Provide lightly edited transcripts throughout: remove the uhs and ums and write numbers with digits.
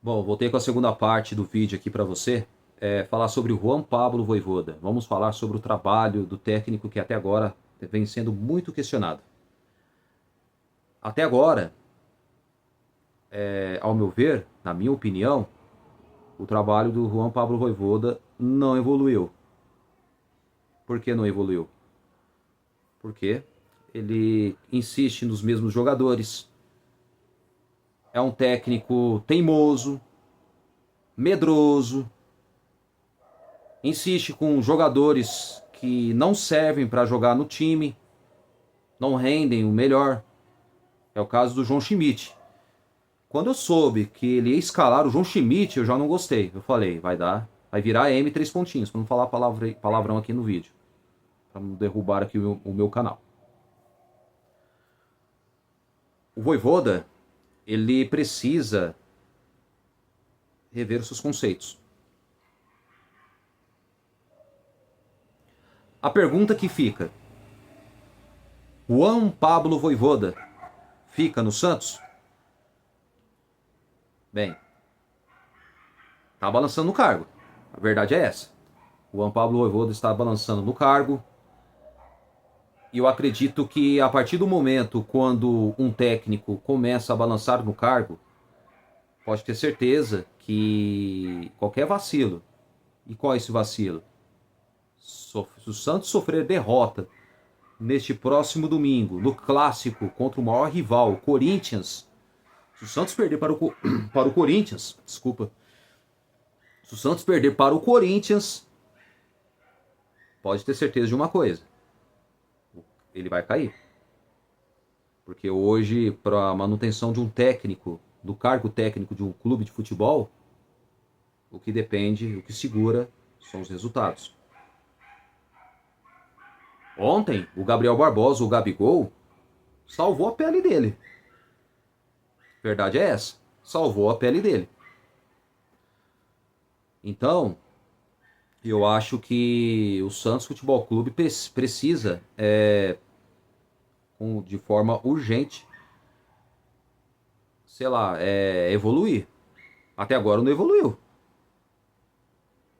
Bom, voltei com a segunda parte do vídeo aqui para você, falar sobre o Juan Pablo Vojvoda. Vamos falar sobre o trabalho do técnico que até agora vem sendo muito questionado. Até agora, ao meu ver, na minha opinião, o trabalho do Juan Pablo Vojvoda não evoluiu. Por que não evoluiu? Porque ele insiste nos mesmos jogadores, é um técnico teimoso, medroso, insiste com jogadores que não servem para jogar no time, não rendem o melhor. É o caso do João Schmidt. Quando eu soube que ele ia escalar o João Schmidt, eu já não gostei. Eu falei, vai virar M três pontinhos, para não falar palavrão aqui no vídeo, para não derrubar aqui o meu canal. O Vojvoda, ele precisa rever os seus conceitos. A pergunta que fica: Juan Pablo Vojvoda fica no Santos? Bem, tá balançando no cargo. A verdade é essa. O Juan Pablo Vojvoda está balançando no cargo. E eu acredito que a partir do momento quando um técnico começa a balançar no cargo, pode ter certeza que qualquer vacilo, e qual é esse vacilo? Se o Santos sofrer derrota neste próximo domingo, no clássico contra o maior rival, o Corinthians, se o Santos perder para o Corinthians, desculpa, se o Santos perder para o Corinthians, pode ter certeza de uma coisa: ele vai cair. Porque hoje, para a manutenção de um técnico, do cargo técnico de um clube de futebol, o que depende, o que segura, são os resultados. Ontem, o Gabriel Barbosa, o Gabigol, salvou a pele dele. Verdade é essa. Salvou a pele dele. Então, eu acho que o Santos Futebol Clube precisa, de forma urgente, sei lá, evoluir. Até agora não evoluiu.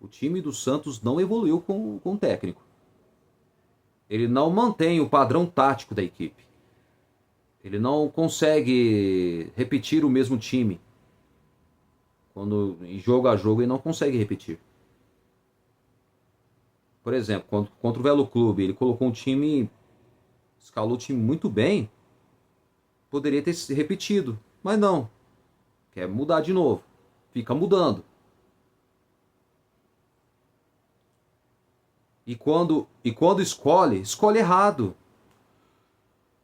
O time do Santos não evoluiu com o técnico. Ele não mantém o padrão tático da equipe. Ele não consegue repetir o mesmo time. Quando em jogo a jogo ele não consegue repetir. Por exemplo, contra o Velo Clube, ele colocou um time, escalou o time muito bem. Poderia ter se repetido, mas não. Quer mudar de novo. Fica mudando. E quando escolhe errado.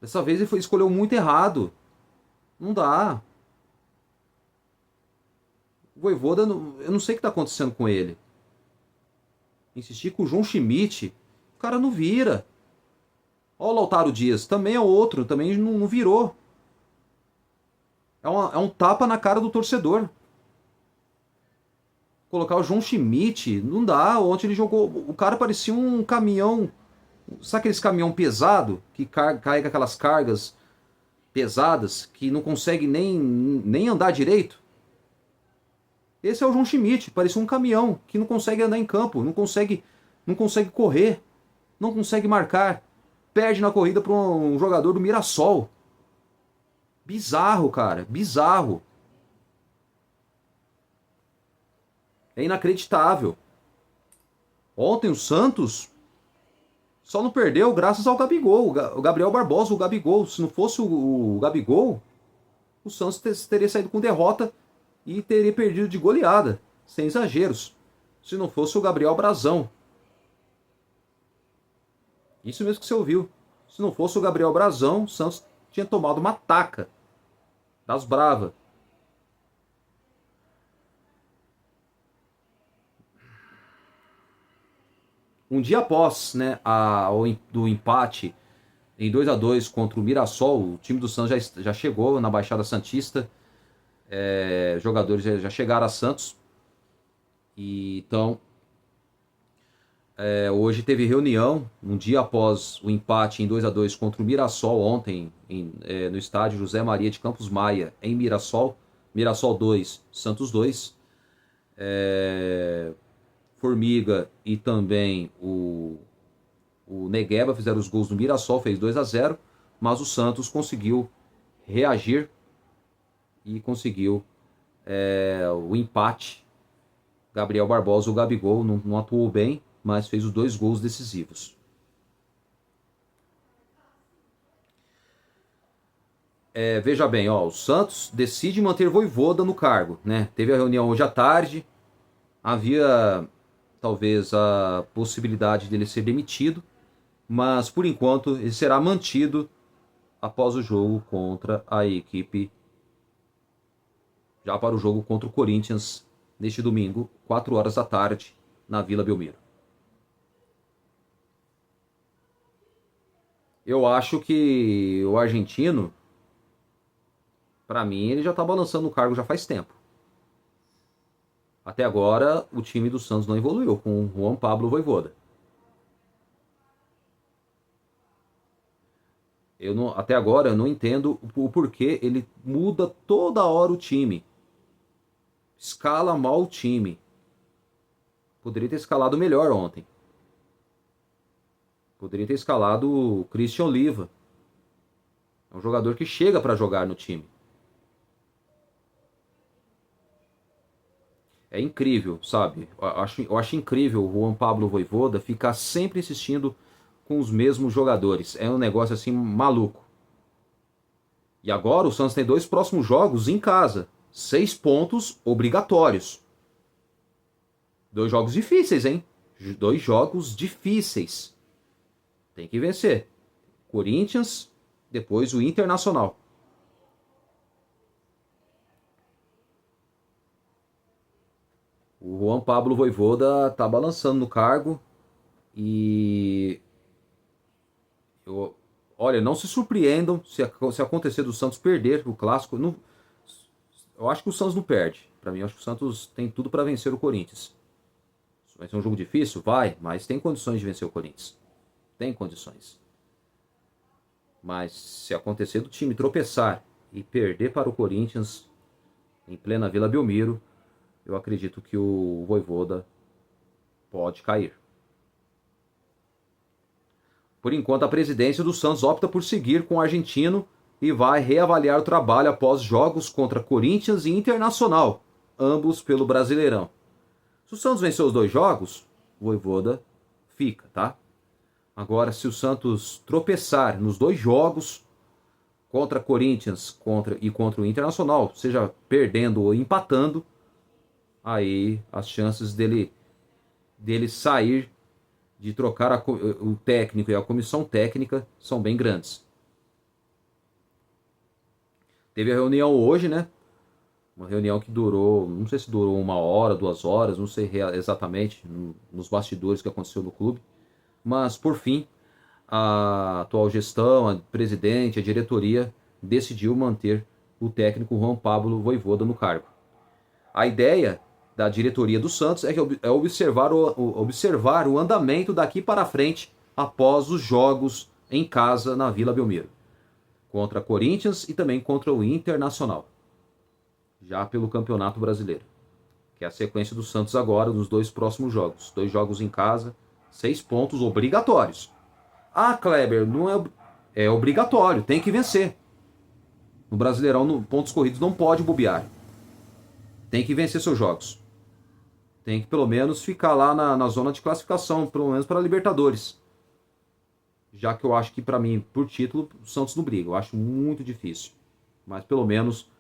Dessa vez ele escolheu muito errado. Não dá. O Vojvoda, eu não sei o que está acontecendo com ele. Insistir com o João Schmidt, o cara não vira. Olha o Lautaro Dias, também é outro, também não virou. É um tapa na cara do torcedor. Colocar o João Schmidt, não dá. Ontem ele jogou, o cara parecia um caminhão. Sabe aqueles caminhão pesado que carrega aquelas cargas pesadas que não consegue nem andar direito? Esse é o João Schmidt, parecia um caminhão que não consegue andar em campo, não consegue correr, não consegue marcar, perde na corrida para um jogador do Mirassol. Bizarro, cara, bizarro. É inacreditável. Ontem o Santos só não perdeu graças ao Gabigol, o Gabriel Barbosa, o Gabigol. Se não fosse o Gabigol, o Santos teria saído com derrota e teria perdido de goleada, sem exageros. Se não fosse o Gabriel Brazão. Isso mesmo que você ouviu. Se não fosse o Gabriel Brazão, o Santos tinha tomado uma taca das bravas. Um dia após, né, do empate em 2-2 contra o Mirassol, o time do Santos já chegou na Baixada Santista. Jogadores já chegaram a Santos. E então, hoje teve reunião, um dia após o empate em 2-2 contra o Mirassol ontem, no estádio José Maria de Campos Maia, em Mirassol, Mirassol 2, Santos 2. Formiga e também o Negueba fizeram os gols do Mirassol, fez 2-0, mas o Santos conseguiu reagir e conseguiu o empate. Gabriel Barbosa, o Gabigol, não atuou bem, mas fez os 2 gols decisivos. Veja bem, o Santos decide manter Vojvoda no cargo, né? Teve a reunião hoje à tarde, havia talvez a possibilidade dele ser demitido, mas por enquanto ele será mantido após o jogo contra a equipe, já para o jogo contra o Corinthians neste domingo, 4 horas da tarde, na Vila Belmiro. Eu acho que o argentino, para mim, ele já está balançando o cargo já faz tempo. Até agora, o time do Santos não evoluiu com o Juan Pablo Vojvoda. Até agora eu não entendo o porquê ele muda toda hora o time. Escala mal o time. Poderia ter escalado melhor ontem. Poderia ter escalado o Christian Oliva. É um jogador que chega para jogar no time. É incrível, sabe? Eu acho incrível o Juan Pablo Vojvoda ficar sempre insistindo com os mesmos jogadores. É um negócio assim maluco. E agora o Santos tem 2 próximos jogos em casa. 6 pontos obrigatórios. 2 jogos difíceis, hein? 2 jogos difíceis. Tem que vencer. Corinthians, depois o Internacional. O Juan Pablo Vojvoda tá balançando no cargo e olha, não se surpreendam se acontecer do Santos perder o clássico. Não, eu acho que o Santos não perde. Para mim, eu acho que o Santos tem tudo para vencer o Corinthians. Vai ser um jogo difícil? Vai, mas tem condições de vencer o Corinthians. Tem condições. Mas se acontecer do time tropeçar e perder para o Corinthians em plena Vila Belmiro, eu acredito que o Vojvoda pode cair. Por enquanto, a presidência do Santos opta por seguir com o argentino e vai reavaliar o trabalho após jogos contra Corinthians e Internacional, ambos pelo Brasileirão. Se o Santos vencer os 2 jogos, o Vojvoda fica, tá? Agora, se o Santos tropeçar nos 2 jogos, contra Corinthians e contra o Internacional, seja perdendo ou empatando, aí as chances dele sair, de trocar o técnico e a comissão técnica são bem grandes. Teve a reunião hoje, né? Uma reunião que durou, não sei se durou 1 hora, 2 horas, não sei exatamente nos bastidores que aconteceu no clube. Mas, por fim, a atual gestão, a presidente, a diretoria decidiu manter o técnico Juan Pablo Vojvoda no cargo. A ideia da diretoria do Santos é observar o andamento daqui para frente após os jogos em casa na Vila Belmiro. Contra Corinthians e também contra o Internacional. Já pelo Campeonato Brasileiro. Que é a sequência do Santos agora nos 2 próximos jogos. 2 jogos em casa, 6 pontos obrigatórios. Ah, Kleber, não é obrigatório, tem que vencer. No Brasileirão, no pontos corridos, não pode bobear. Tem que vencer seus jogos. Tem que pelo menos ficar lá na zona de classificação, pelo menos para a Libertadores. Já que eu acho que para mim, por título, o Santos não briga. Eu acho muito difícil. Mas pelo menos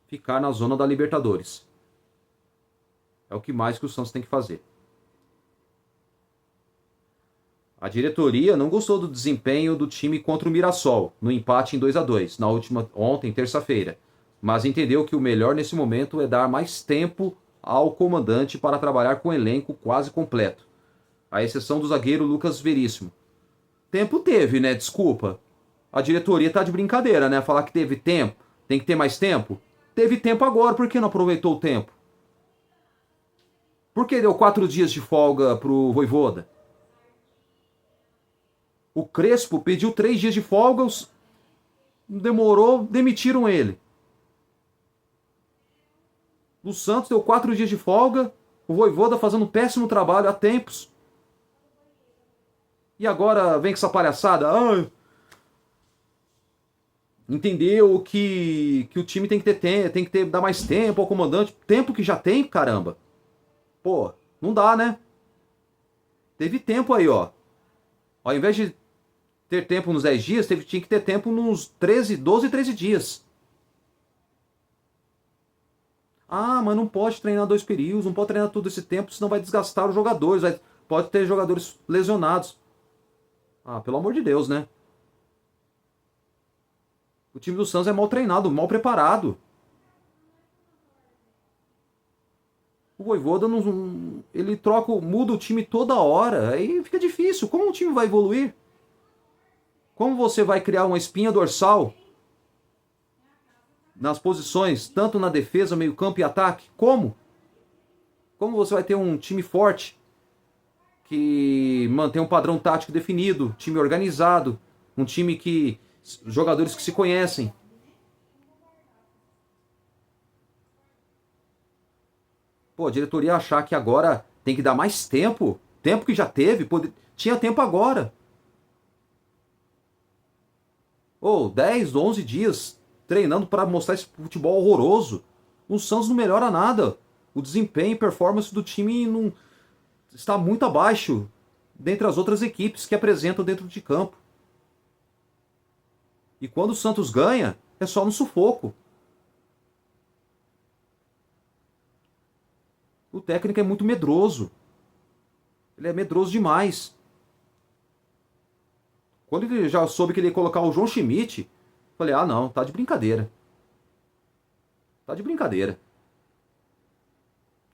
ficar na zona da Libertadores. É o que mais que o Santos tem que fazer. A diretoria não gostou do desempenho do time contra o Mirassol, no empate em 2-2, ontem, terça-feira, mas entendeu que o melhor nesse momento é dar mais tempo ao comandante para trabalhar com o elenco quase completo, à exceção do zagueiro Lucas Veríssimo. Tempo teve, né? Desculpa. A diretoria tá de brincadeira, né? Falar que teve tempo, tem que ter mais tempo. Teve tempo agora, por que não aproveitou o tempo? Por que deu 4 dias de folga pro Vojvoda? O Crespo pediu 3 dias de folga, demorou, demitiram ele. O Santos deu 4 dias de folga. O Vojvoda fazendo um péssimo trabalho há tempos. E agora vem com essa palhaçada. Entendeu que o time tem que dar mais tempo ao comandante. Tempo que já tem, caramba. Pô, não dá, né? Teve tempo aí, ó. Ao invés de ter tempo nos 10 dias, tinha que ter tempo nos 12, 13 dias. Ah, mas não pode treinar 2 períodos, não pode treinar todo esse tempo, senão vai desgastar os jogadores. Pode ter jogadores lesionados. Ah, pelo amor de Deus, né? O time do Santos é mal treinado, mal preparado. O Vojvoda ele muda o time toda hora, aí fica difícil. Como o time vai evoluir? Como você vai criar uma espinha dorsal nas posições, tanto na defesa, meio-campo e ataque? Como? Como você vai ter um time forte que mantém um padrão tático definido, time organizado, um time que jogadores que se conhecem? Pô, a diretoria achar que agora tem que dar mais tempo, tempo que já teve, tinha tempo agora. Ou 10, 11 dias treinando para mostrar esse futebol horroroso. O Santos não melhora nada. O desempenho e performance do time não está muito abaixo dentre as outras equipes que apresentam dentro de campo. E quando o Santos ganha, é só no sufoco. O técnico é muito medroso. Ele é medroso demais. Quando ele já soube que ele ia colocar o João Schmidt, falei, ah não, tá de brincadeira. Tá de brincadeira.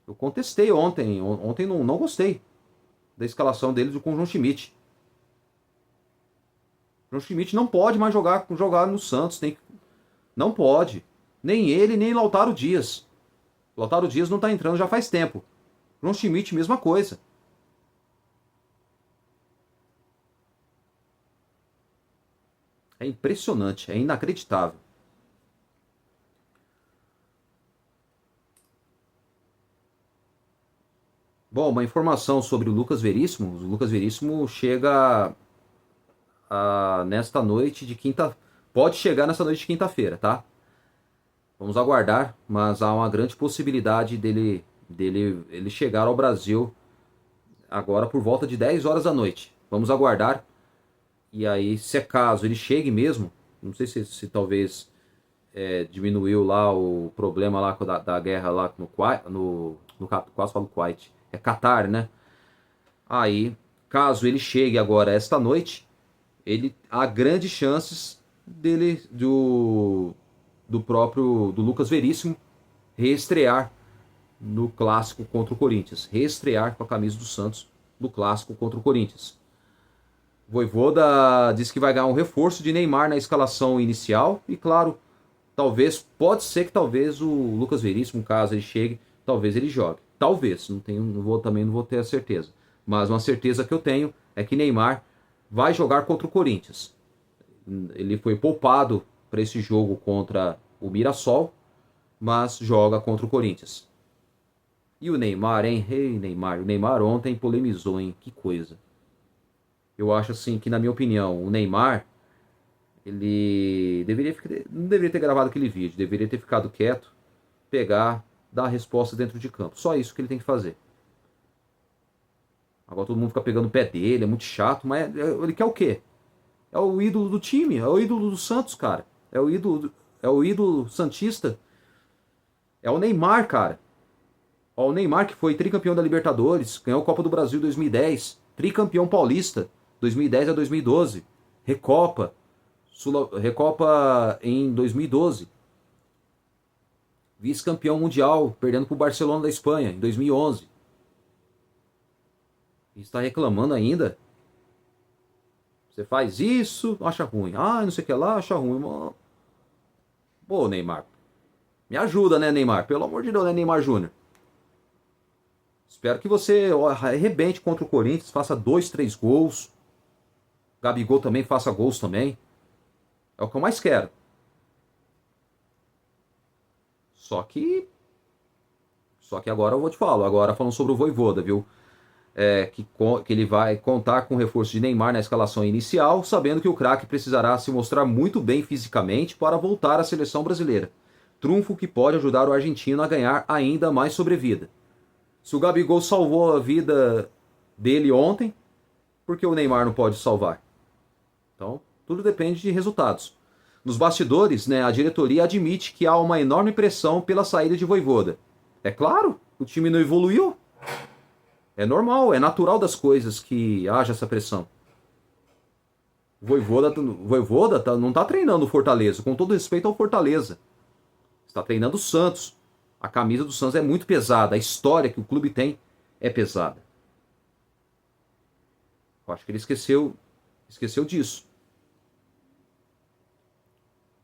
Eu contestei ontem. Ontem não gostei da escalação dele com o João Schmidt. O João Schmidt não pode mais jogar no Santos. Não pode. Nem ele, nem Lautaro Dias. Lautaro Dias não tá entrando já faz tempo. João Schmidt, mesma coisa. É impressionante, é inacreditável. Bom, uma informação sobre o Lucas Veríssimo. O Lucas Veríssimo chega nesta noite de quinta. Pode chegar nessa noite de quinta-feira, tá? Vamos aguardar, mas há uma grande possibilidade ele chegar ao Brasil agora por volta de 10 horas da noite. Vamos aguardar. E aí, se é caso ele chegue mesmo, não sei se talvez diminuiu lá o problema lá da guerra lá quase falo Kuwait, é Qatar, né? Aí, caso ele chegue agora esta noite, há grandes chances do Lucas Veríssimo reestrear no clássico contra o Corinthians, reestrear com a camisa do Santos no clássico contra o Corinthians. Vojvoda disse que vai ganhar um reforço de Neymar na escalação inicial e, claro, pode ser que talvez o Lucas Veríssimo, caso ele chegue, talvez ele jogue. Talvez, também não vou ter a certeza. Mas uma certeza que eu tenho é que Neymar vai jogar contra o Corinthians. Ele foi poupado para esse jogo contra o Mirassol, mas joga contra o Corinthians. E o Neymar, hein? Ei, Neymar. O Neymar ontem polemizou, hein? Que coisa. Eu acho assim que, na minha opinião, o Neymar, ele não deveria ter gravado aquele vídeo, deveria ter ficado quieto, pegar, dar a resposta dentro de campo. Só isso que ele tem que fazer. Agora todo mundo fica pegando o pé dele, é muito chato, mas ele quer o quê? É o ídolo do time, é o ídolo do Santos, cara. É o ídolo santista. É o Neymar, cara. Ó, o Neymar que foi tricampeão da Libertadores, ganhou a Copa do Brasil em 2010, tricampeão paulista 2010 a 2012, Recopa, Recopa em 2012, vice-campeão mundial, perdendo para o Barcelona da Espanha em 2011. E está reclamando ainda? Você faz isso, acha ruim. Ah, não sei o que lá, acha ruim. Pô, Neymar. Me ajuda, né, Neymar? Pelo amor de Deus, né, Neymar Júnior? Espero que você arrebente contra o Corinthians, faça 2, 3 gols. Gabigol também faça gols também. É o que eu mais quero. Só que Só que agora eu vou te falar, agora falando sobre o Vojvoda, viu? Que ele vai contar com o reforço de Neymar na escalação inicial, sabendo que o craque precisará se mostrar muito bem fisicamente para voltar à seleção brasileira. Trunfo que pode ajudar o argentino a ganhar ainda mais sobrevida. Se o Gabigol salvou a vida dele ontem, por que o Neymar não pode salvar? Então, tudo depende de resultados. Nos bastidores, né, a diretoria admite que há uma enorme pressão pela saída de Vojvoda. É claro, o time não evoluiu. É normal, é natural das coisas que haja essa pressão. O Vojvoda não está treinando o Fortaleza, com todo respeito ao Fortaleza. Está treinando o Santos. A camisa do Santos é muito pesada, a história que o clube tem é pesada. Eu acho que ele esqueceu disso.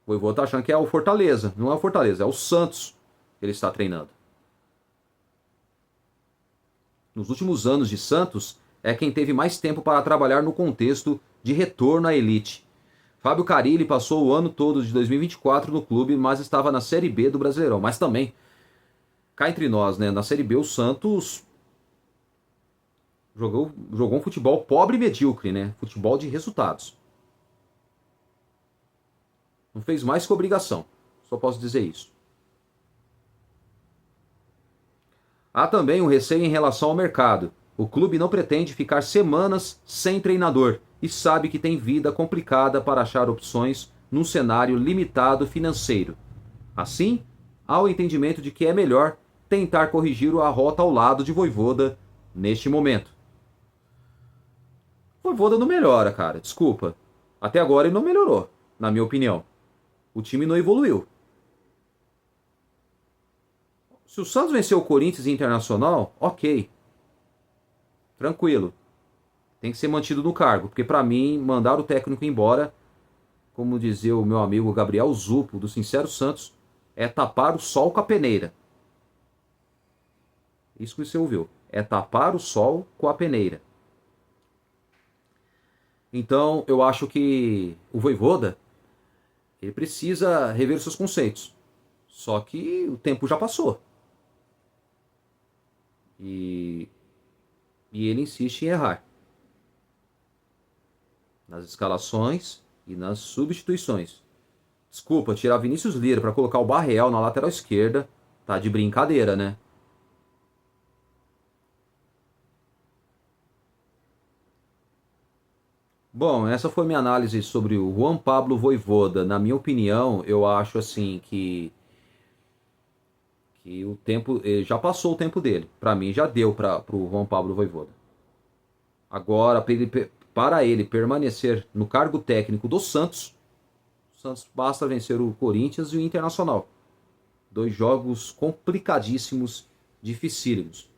O Vojvoda está achando que é o Fortaleza. Não é o Fortaleza, é o Santos que ele está treinando. Nos últimos anos de Santos, é quem teve mais tempo para trabalhar no contexto de retorno à elite. Fábio Carille passou o ano todo de 2024 no clube, mas estava na Série B do Brasileirão. Mas também, cá entre nós, né, na Série B o Santos jogou um futebol pobre e medíocre, né? Futebol de resultados. Não fez mais que obrigação. Só posso dizer isso. Há também um receio em relação ao mercado. O clube não pretende ficar semanas sem treinador e sabe que tem vida complicada para achar opções num cenário limitado financeiro. Assim, há o entendimento de que é melhor tentar corrigir a rota ao lado de Vojvoda neste momento. Vojvoda não melhora, cara, desculpa. Até agora ele não melhorou, na minha opinião. O time não evoluiu. Se o Santos venceu o Corinthians e Internacional, ok. Tranquilo. Tem que ser mantido no cargo. Porque para mim, mandar o técnico embora, como dizia o meu amigo Gabriel Zupo, do Sincero Santos, é tapar o sol com a peneira. Isso que você ouviu. É tapar o sol com a peneira. Então, eu acho que o Vojvoda, ele precisa rever seus conceitos. Só que o tempo já passou. E ele insiste em errar. Nas escalações e nas substituições. Desculpa, tirar Vinícius Lira para colocar o Barreal na lateral esquerda, tá de brincadeira, né? Bom, essa foi minha análise sobre o Juan Pablo Vojvoda. Na minha opinião, eu acho assim que o tempo já passou o tempo dele. Para mim já deu para o Juan Pablo Vojvoda. Agora, para ele permanecer no cargo técnico do Santos, o Santos basta vencer o Corinthians e o Internacional. Dois jogos complicadíssimos, dificílimos.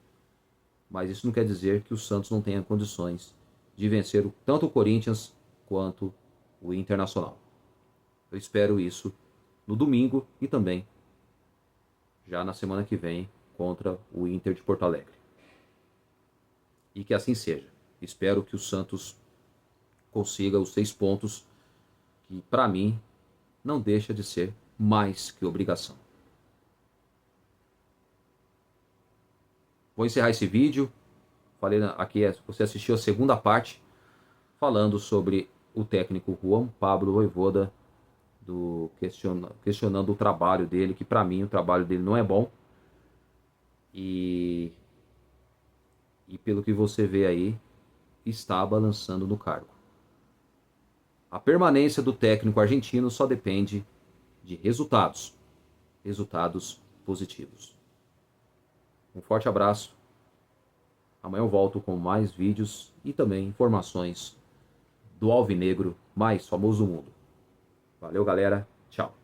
Mas isso não quer dizer que o Santos não tenha condições de vencer tanto o Corinthians quanto o Internacional. Eu espero isso no domingo e também já na semana que vem contra o Inter de Porto Alegre. E que assim seja. Espero que o Santos consiga os 6 pontos, que para mim não deixa de ser mais que obrigação. Vou encerrar esse vídeo. Falei aqui, você assistiu a segunda parte, falando sobre o técnico Juan Pablo Vojvoda, questionando o trabalho dele, que para mim o trabalho dele não é bom. E pelo que você vê aí, está balançando no cargo. A permanência do técnico argentino só depende de resultados. Resultados positivos. Um forte abraço. Amanhã eu volto com mais vídeos e também informações do alvinegro mais famoso do mundo. Valeu, galera. Tchau.